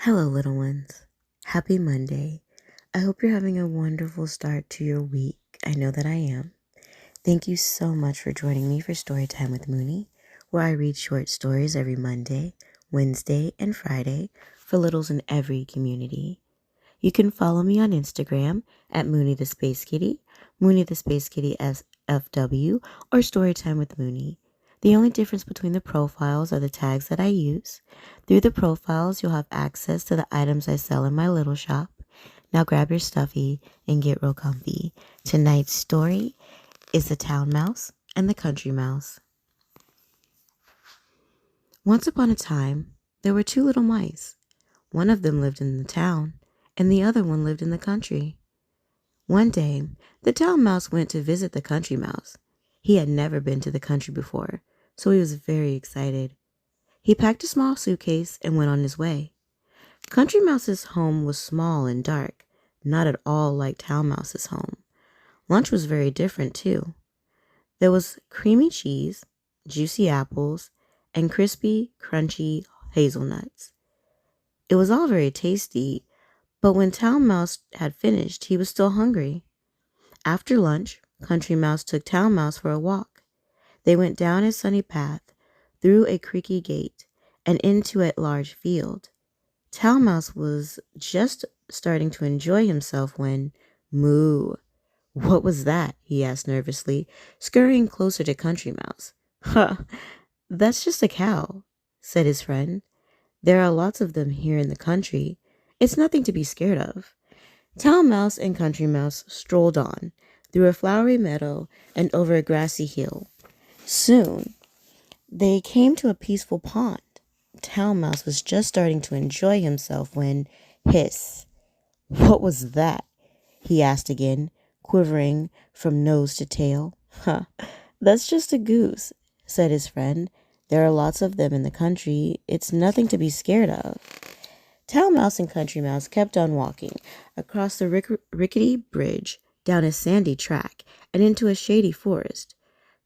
Hello, little ones. Happy Monday. I hope you're having a wonderful start to your week. I know that I am. Thank you so much for joining me for Storytime with Moonie, where I read short stories every Monday, Wednesday, and Friday for littles in every community. You can follow me on Instagram at Moonie the Space Kitty, Moonie the Space Kitty SFW, or Storytime with Moonie. The only difference between the profiles are the tags that I use. Through the profiles, you'll have access to the items I sell in my little shop. Now grab your stuffie and get real comfy. Tonight's story is the town mouse and the country mouse. Once upon a time, there were two little mice. One of them lived in the town, and the other one lived in the country. One day, the town mouse went to visit the country mouse. He had never been to the country before, so he was very excited. He packed a small suitcase and went on his way. Country Mouse's home was small and dark, not at all like Town Mouse's home. Lunch was very different, too. There was creamy cheese, juicy apples, and crispy, crunchy hazelnuts. It was all very tasty, but when Town Mouse had finished, he was still hungry. After lunch, Country Mouse took Town Mouse for a walk. They went down a sunny path, through a creaky gate, and into a large field. Town Mouse was just starting to enjoy himself when, moo! What was that? He asked nervously, scurrying closer to Country Mouse. Ha! That's just a cow, said his friend. There are lots of them here in the country. It's nothing to be scared of. Town Mouse and Country Mouse strolled on, through a flowery meadow and over a grassy hill. Soon, they came to a peaceful pond. Town Mouse was just starting to enjoy himself when, hiss! What was that? He asked again, quivering from nose to tail. Huh, that's just a goose, said his friend. There are lots of them in the country. It's nothing to be scared of. Town Mouse and Country Mouse kept on walking across the rickety bridge, down a sandy track, and into a shady forest.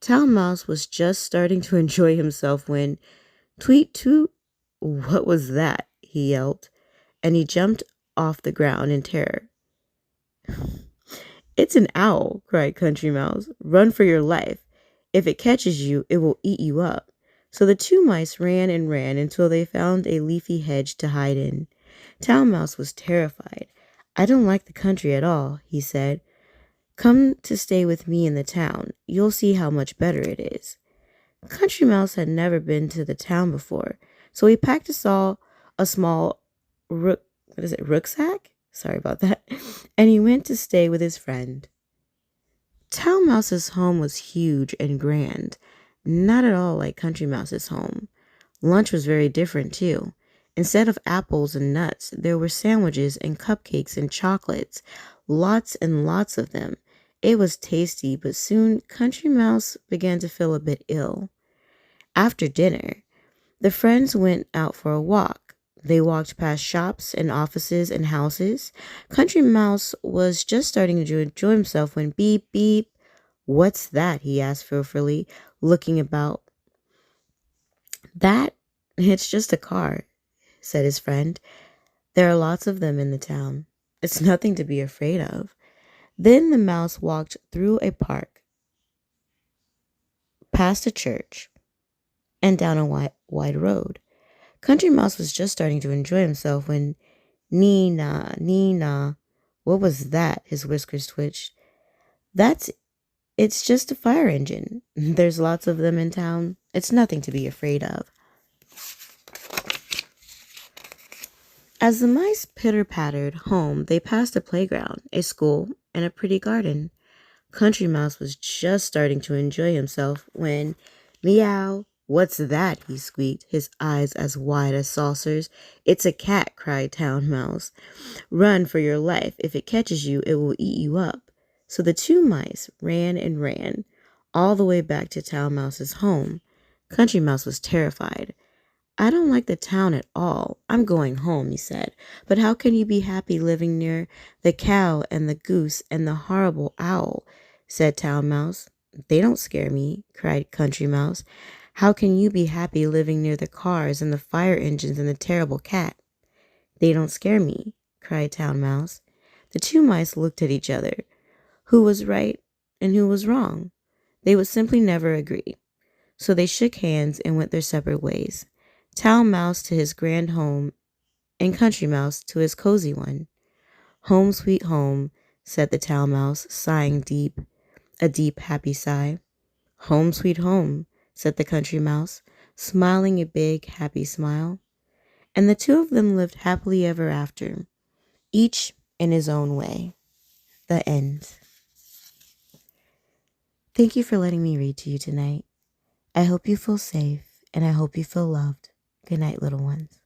Town Mouse was just starting to enjoy himself when, tweet toot! What was that? He yelped, and he jumped off the ground in terror. It's an owl, cried Country Mouse. Run for your life. If it catches you, it will eat you up. So the two mice ran and ran until they found a leafy hedge to hide in. Town Mouse was terrified. I don't like the country at all, he said. Come to stay with me in the town. You'll see how much better it is. Country Mouse had never been to the town before, so he packed a small rucksack? Sorry about that. And he went to stay with his friend. Town Mouse's home was huge and grand, not at all like Country Mouse's home. Lunch was very different, too. Instead of apples and nuts, there were sandwiches and cupcakes and chocolates, lots and lots of them. It was tasty, but soon Country Mouse began to feel a bit ill. After dinner, the friends went out for a walk. They walked past shops and offices and houses. Country Mouse was just starting to enjoy himself when beep, beep. What's that? He asked fearfully, looking about. It's just a car, said his friend. There are lots of them in the town. It's nothing to be afraid of. Then the mouse walked through a park, past a church, and down a wide road. Country Mouse was just starting to enjoy himself when, nee-na, nee-na. What was that? His whiskers twitched. It's just a fire engine. There's lots of them in town. It's nothing to be afraid of. As the mice pitter-pattered home, they passed a playground, a school, and a pretty garden. Country Mouse was just starting to enjoy himself when, meow! What's that? He squeaked, his eyes as wide as saucers. It's a cat, cried Town Mouse. Run for your life. If it catches you, it will eat you up. So the two mice ran and ran, all the way back to Town Mouse's home. Country Mouse was terrified. I don't like the town at all. I'm going home, he said. But how can you be happy living near the cow and the goose and the horrible owl? Said Town Mouse. They don't scare me, cried Country Mouse. How can you be happy living near the cars and the fire engines and the terrible cat? "They don't scare me," cried Town Mouse. The two mice looked at each other. Who was right and who was wrong? They would simply never agree. So they shook hands and went their separate ways. Town Mouse to his grand home, and Country Mouse to his cozy one. "Home, sweet home," said the Town Mouse, sighing a deep, happy sigh. "Home, sweet home," said the Country Mouse, smiling a big, happy smile. And the two of them lived happily ever after, each in his own way. The end. Thank you for letting me read to you tonight. I hope you feel safe, and I hope you feel loved. Good night, little ones.